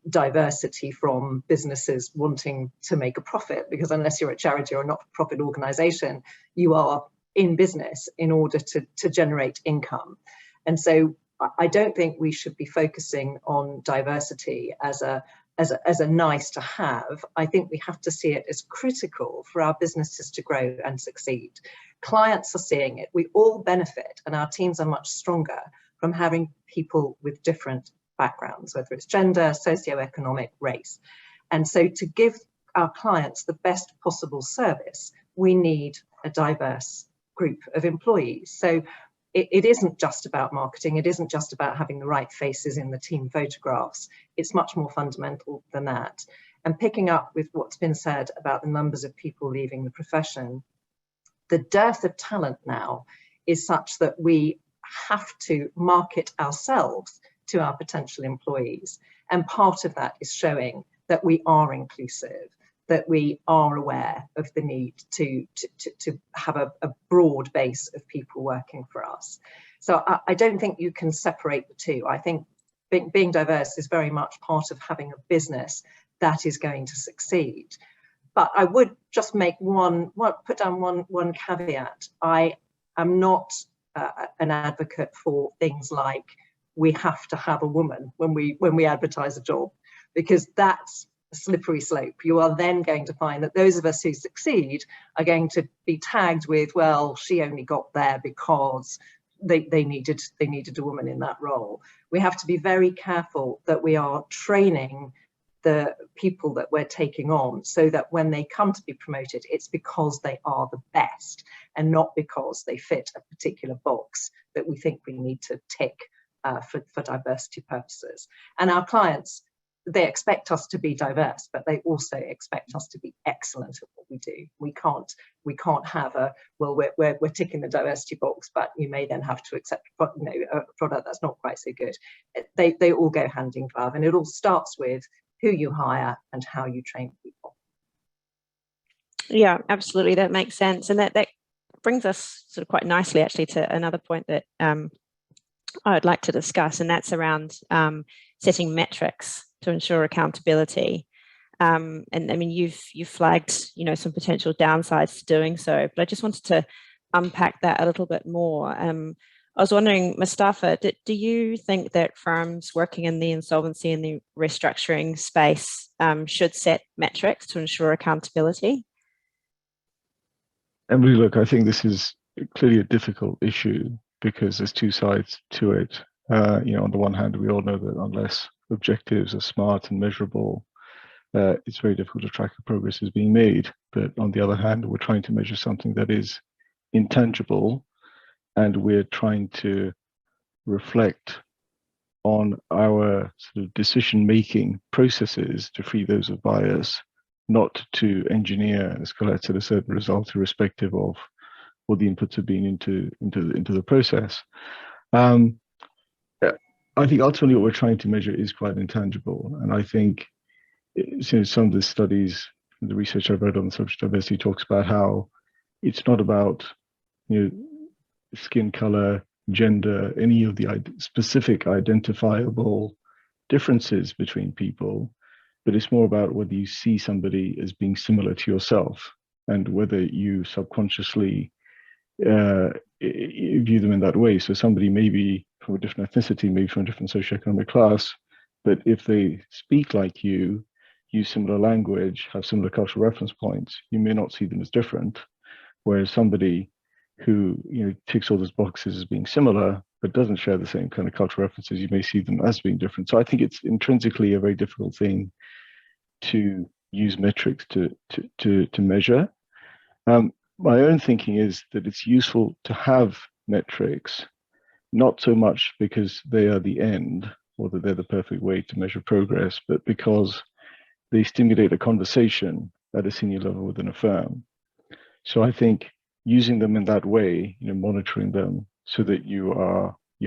diversity from businesses wanting to make a profit, because unless you're a charity or a not-for-profit organisation, you are in business in order to generate income. And so I don't think we should be focusing on diversity as a nice to have. I think we have to see it as critical for our businesses to grow and succeed. Clients are seeing it. We all benefit, and our teams are much stronger from having people with different backgrounds, whether it's gender, socioeconomic, race. And so to give our clients the best possible service, we need a diverse group of employees. So it isn't just about marketing. It isn't just about having the right faces in the team photographs. It's much more fundamental than that. And picking up with what's been said about the numbers of people leaving the profession, the dearth of talent now is such that we have to market ourselves to our potential employees. And part of that is showing that we are inclusive, that we are aware of the need to have a broad base of people working for us. So I don't think you can separate the two. I think being diverse is very much part of having a business that is going to succeed. But I would just make put down one caveat. I am not an advocate for things like we have to have a woman when we advertise a job, because that's a slippery slope. You are then going to find that those of us who succeed are going to be tagged with, well, she only got there because they needed a woman in that role. We have to be very careful that we are training the people that we're taking on so that when they come to be promoted, it's because they are the best and not because they fit a particular box that we think we need to tick for diversity purposes. And our clients, they expect us to be diverse, but they also expect us to be excellent at what we do. We can't have we're ticking the diversity box, but you may then have to accept a product that's not quite so good. They all go hand in glove, and it all starts with who you hire and how you train people. Yeah, absolutely, that makes sense, and that brings us sort of quite nicely actually to another point that I would like to discuss, and that's around setting metrics to ensure accountability. And I mean, you've flagged, some potential downsides to doing so, but I just wanted to unpack that a little bit more. I was wondering, Mustafa, do you think that firms working in the insolvency and the restructuring space should set metrics to ensure accountability? Emily, look, I think this is clearly a difficult issue because there's two sides to it. On the one hand, we all know that unless objectives are smart and measurable, it's very difficult to track the progress is being made. But on the other hand, we're trying to measure something that is intangible, and we're trying to reflect on our sort of decision-making processes to free those of bias, not to engineer, as Colette said, a certain result irrespective of what the inputs have been into the process. I think ultimately what we're trying to measure is quite intangible, and I think some of the studies, the research I've read on the subject of diversity talks about how it's not about skin color, gender, any of the specific identifiable differences between people, but it's more about whether you see somebody as being similar to yourself and whether you subconsciously view them in that way. So somebody may be from a different ethnicity, maybe from a different socioeconomic class, but if they speak like you, use similar language, have similar cultural reference points, you may not see them as different. Whereas somebody who ticks all those boxes as being similar, but doesn't share the same kind of cultural references, you may see them as being different. So I think it's intrinsically a very difficult thing to use metrics to measure. My own thinking is that it's useful to have metrics not so much because they are the end or that they're the perfect way to measure progress, but because they stimulate a conversation at a senior level within a firm. So I think using them in that way, monitoring them so that you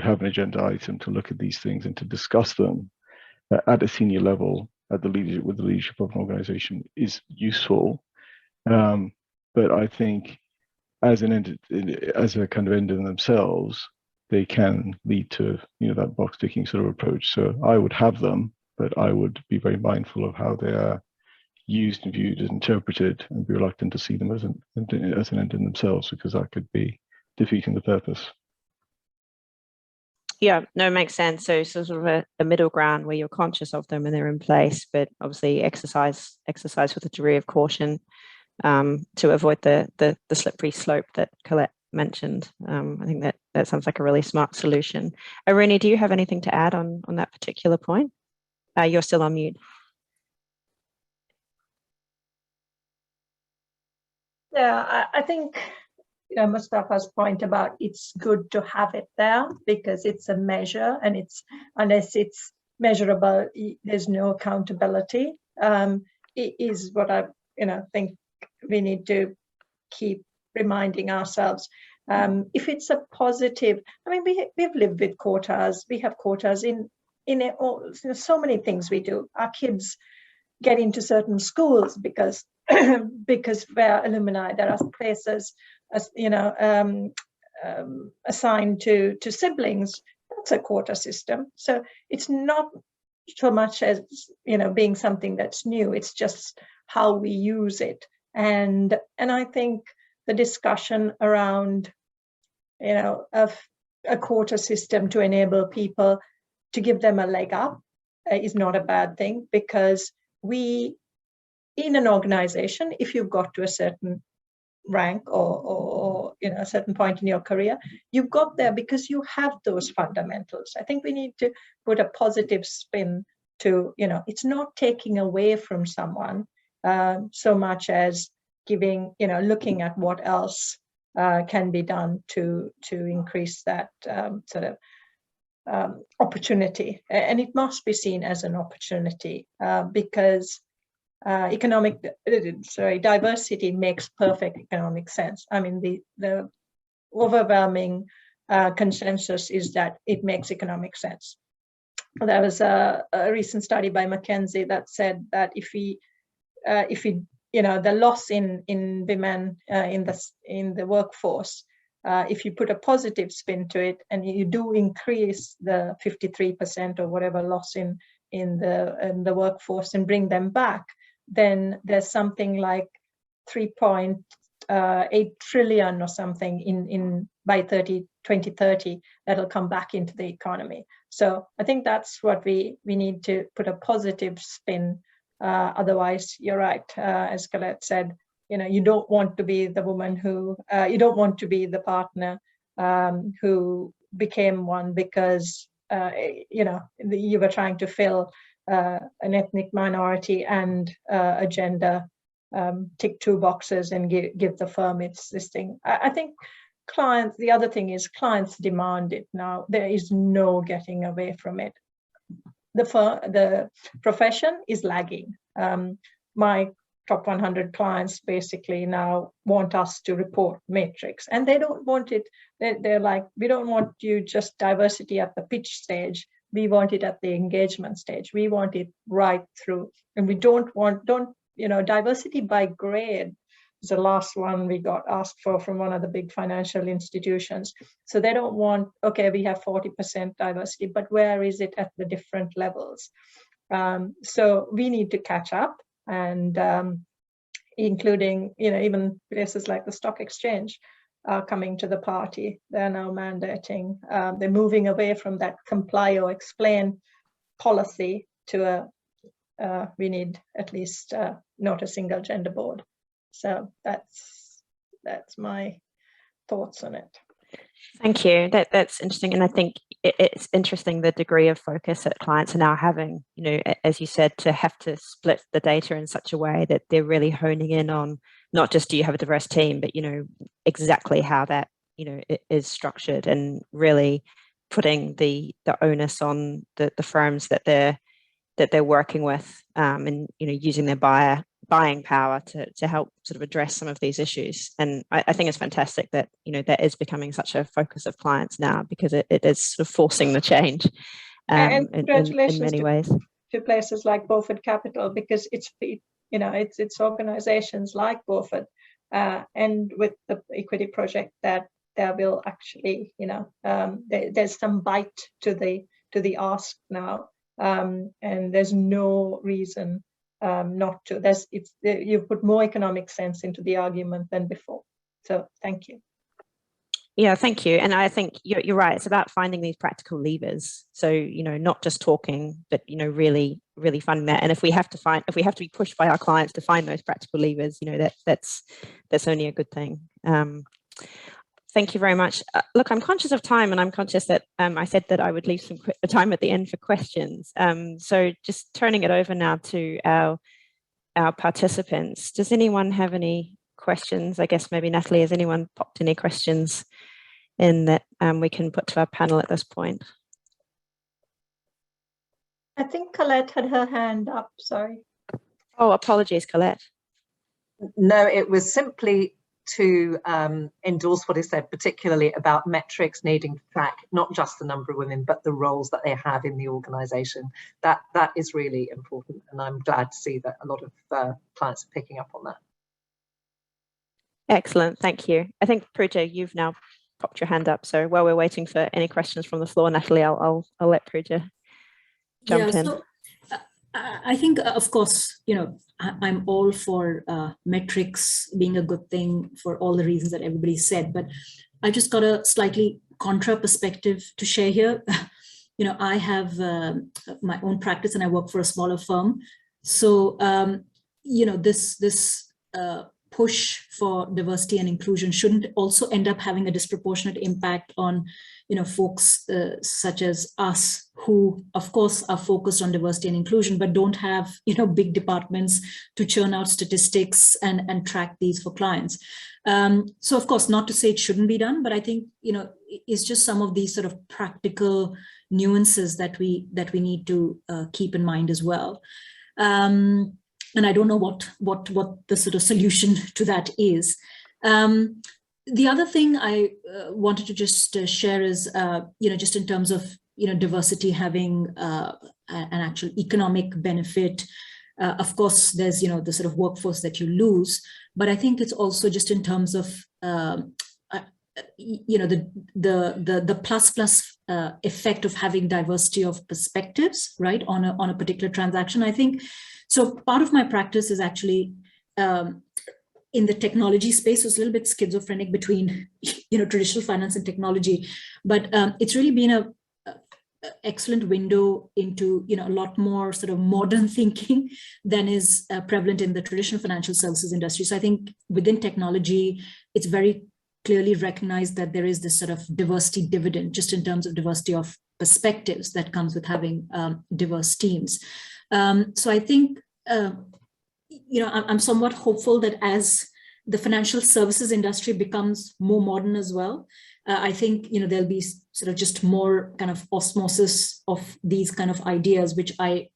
have an agenda item to look at these things and to discuss them at a senior level with the leadership of an organization is useful. But I think as a kind of end in themselves, they can lead to that box ticking sort of approach. So I would have them, but I would be very mindful of how they are used and viewed and interpreted, and be reluctant to see them as an end in themselves, because that could be defeating the purpose. Yeah, no, it makes sense. So sort of a middle ground where you're conscious of them and they're in place, but obviously exercise with a degree of caution to avoid the slippery slope that Colette mentioned. I think that sounds like a really smart solution. Aruni, do you have anything to add on that particular point? You're still on mute. Yeah, I think Mustafa's point about it's good to have it there because it's a measure, and unless it's measurable, there's no accountability. It is what I think we need to keep reminding ourselves. If it's a positive, I mean, we've lived with quotas. We have quotas in so many things we do. Our kids get into certain schools because we're alumni. There are places, assigned to siblings. That's a quota system. So it's not so much as being something that's new. It's just how we use it. And I think the discussion around of a quota system to enable people to give them a leg up is not a bad thing, because in an organization, if you've got to a certain rank or a certain point in your career, you've got there because you have those fundamentals. I think we need to put a positive spin to, it's not taking away from someone so much as giving, looking at what else can be done to increase that sort of opportunity. And it must be seen as an opportunity because diversity makes perfect economic sense. I mean, the overwhelming consensus is that it makes economic sense. There was a recent study by McKinsey that said that if we the loss in women in the workforce, if you put a positive spin to it and you do increase the 53% or whatever loss in the workforce and bring them back, then there's something like 3.8 trillion or something in by 2030 that'll come back into the economy. So I think that's what we need to put a positive spin. Otherwise, you're right, as Colette said, you don't want to be the woman who, you don't want to be the partner who became one because, you were trying to fill an ethnic minority and a gender, tick 2 boxes and give the firm its listing. I think clients, the other thing is clients demand it now. There is no getting away from it. The profession is lagging. My top 100 clients basically now want us to report matrix, and they don't want it. They're like, we don't want you just diversity at the pitch stage. We want it at the engagement stage. We want it right through, and we don't diversity by grade. The last one we got asked for from one of the big financial institutions. So they don't want, okay, we have 40% diversity, but where is it at the different levels? So we need to catch up, and including, even places like the stock exchange are coming to the party. They're now mandating, they're moving away from that comply or explain policy to we need at least not a single gender board. So that's my thoughts on it. Thank you. That's interesting, and I think it's interesting the degree of focus that clients are now having. As you said, to have to split the data in such a way that they're really honing in on not just do you have a diverse team, but exactly how that it is structured, and really putting the onus on the firms that they're working with, and using their buying power to help sort of address some of these issues. And I think it's fantastic that that is becoming such a focus of clients now, because it is sort of forcing the change and in congratulations many ways. To places like Burford Capital, because it's organizations like Burford and with the equity project that there will actually there's some bite to the ask now, and there's no reason not to. You've put more economic sense into the argument than before. So thank you. Yeah, thank you. And I think you're right. It's about finding these practical levers. So, not just talking, but, really, really finding that. And if we have to be pushed by our clients to find those practical levers, that's only a good thing. Thank you very much. Look, I'm conscious of time, and I'm conscious that I said that I would leave some time at the end for questions. So just turning it over now to our participants. Does anyone have any questions? I guess maybe Natalie, has anyone popped any questions in that we can put to our panel at this point? I think Colette had her hand up, sorry. Oh, apologies, Colette. No, it was simply to endorse what is said, particularly about metrics needing to track not just the number of women, but the roles that they have in the organisation. That is really important, and I'm glad to see that a lot of clients are picking up on that. Excellent, thank you. I think, Pooja, you've now popped your hand up. So while we're waiting for any questions from the floor, Natalie, I'll let Pooja jump in. So I think, of course, I'm all for metrics being a good thing for all the reasons that everybody said, but I just got a slightly contra perspective to share here. I have my own practice and I work for a smaller firm. So, this push for diversity and inclusion shouldn't also end up having a disproportionate impact on, folks such as us, who of course are focused on diversity and inclusion, but don't have, big departments to churn out statistics and track these for clients. So of course, not to say it shouldn't be done, but I think, it's just some of these sort of practical nuances that we need to keep in mind as well. And I don't know what the sort of solution to that is. The other thing I wanted to just share is, just in terms of, diversity having an actual economic benefit. Of course, there's, the sort of workforce that you lose, but I think it's also just in terms of, the plus effect of having diversity of perspectives, right, on a particular transaction. I think, so part of my practice is actually in the technology space. So it's a little bit schizophrenic between, traditional finance and technology, but it's really been a excellent window into, a lot more sort of modern thinking than is prevalent in the traditional financial services industry. So I think within technology, it's very clearly recognized that there is this sort of diversity dividend, just in terms of diversity of perspectives that comes with having diverse teams. So I think, I'm somewhat hopeful that as the financial services industry becomes more modern as well, I think, there'll be sort of just more kind of osmosis of these kind of ideas, which I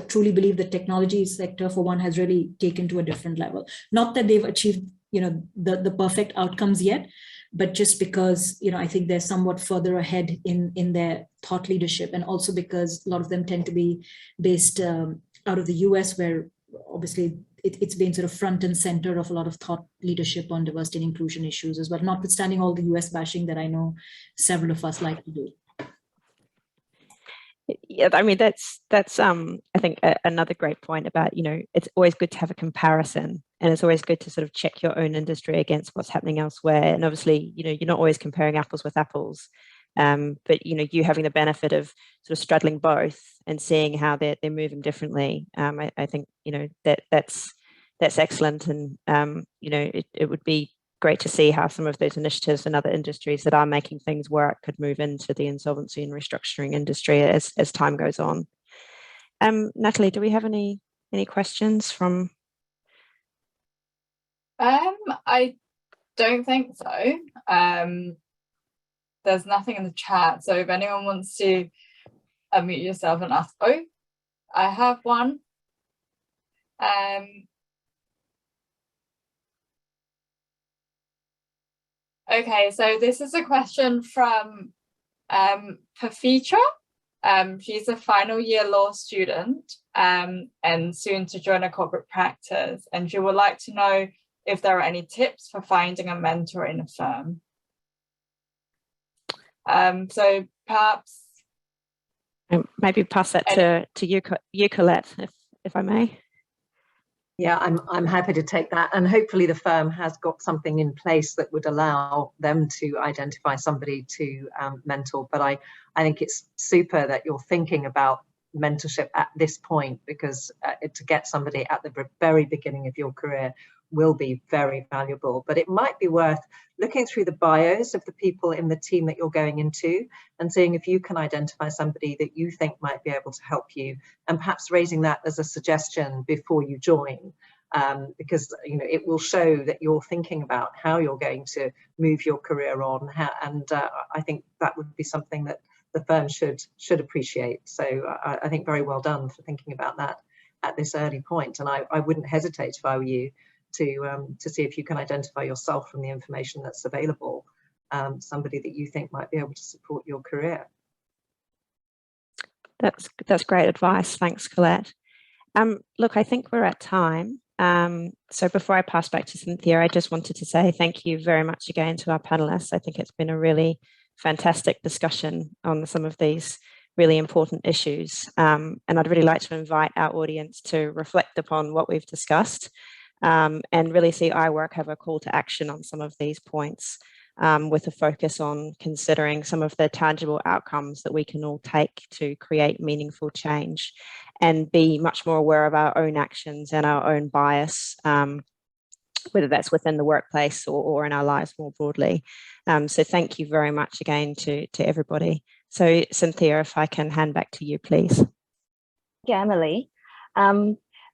truly believe the technology sector, for one, has really taken to a different level. Not that they've achieved, the perfect outcomes yet, but just because, I think they're somewhat further ahead in their thought leadership, and also because a lot of them tend to be based out of the US, where obviously it's been sort of front and center of a lot of thought leadership on diversity and inclusion issues as well, notwithstanding all the US bashing that I know several of us like to do. Yeah, I mean, that's I think another great point about, it's always good to have a comparison, and it's always good to sort of check your own industry against what's happening elsewhere. And obviously, you're not always comparing apples with apples, but you having the benefit of sort of straddling both and seeing how they're moving differently. I think that's excellent, and it would be great to see how some of those initiatives in other industries that are making things work could move into the insolvency and restructuring industry as time goes on. Natalie, do we have any questions from? I don't think so. there's nothing in the chat. So if anyone wants to unmute yourself and ask, oh, I have one. Okay, so this is a question from Pafitra. She's a final year law student and soon to join a corporate practice. And she would like to know if there are any tips for finding a mentor in a firm. So perhaps maybe pass that to you, Colette, if I may. Yeah, I'm happy to take that, and hopefully the firm has got something in place that would allow them to identify somebody to mentor. But I think it's super that you're thinking about mentorship at this point, because to get somebody at the very beginning of your career will be very valuable. But it might be worth looking through the bios of the people in the team that you're going into and seeing if you can identify somebody that you think might be able to help you, and perhaps raising that as a suggestion before you join, because it will show that you're thinking about how you're going to move your career on, and I think that would be something that the firm should appreciate. So I think very well done for thinking about that at this early point, and I wouldn't hesitate if I were you to see if you can identify yourself from the information that's available, somebody that you think might be able to support your career. That's great advice. Thanks, Colette. Look, I think we're at time. So before I pass back to Cynthia, I just wanted to say thank you very much again to our panelists. I think it's been a really fantastic discussion on some of these really important issues. And I'd really like to invite our audience to reflect upon what we've discussed, and really see IWIRC have a call to action on some of these points, with a focus on considering some of the tangible outcomes that we can all take to create meaningful change, and be much more aware of our own actions and our own bias, whether that's within the workplace or in our lives more broadly. So thank you very much again to everybody. So Cynthia, if I can hand back to you, please. Thank you, Emily.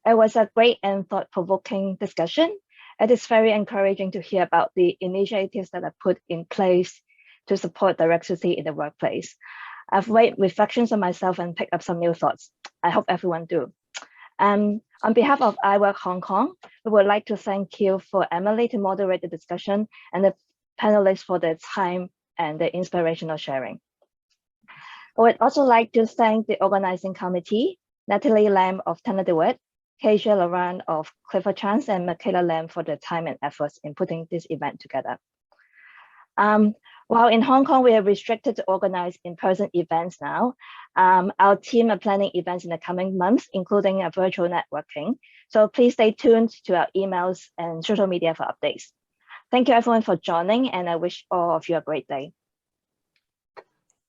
It was a great and thought-provoking discussion. It is very encouraging to hear about the initiatives that are put in place to support diversity in the workplace. I've made reflections on myself and picked up some new thoughts. I hope everyone do. On behalf of IWIRC Hong Kong, we would like to thank you for Emily to moderate the discussion, and the panelists for their time and the inspirational sharing. I would also like to thank the organizing committee, Natalie Lam of Tillett, Keisha Laurent of Clifford Chance, and Michaela Lam for their time and efforts in putting this event together. While in Hong Kong, we are restricted to organize in-person events now, our team are planning events in the coming months, including a virtual networking. So please stay tuned to our emails and social media for updates. Thank you everyone for joining, and I wish all of you a great day.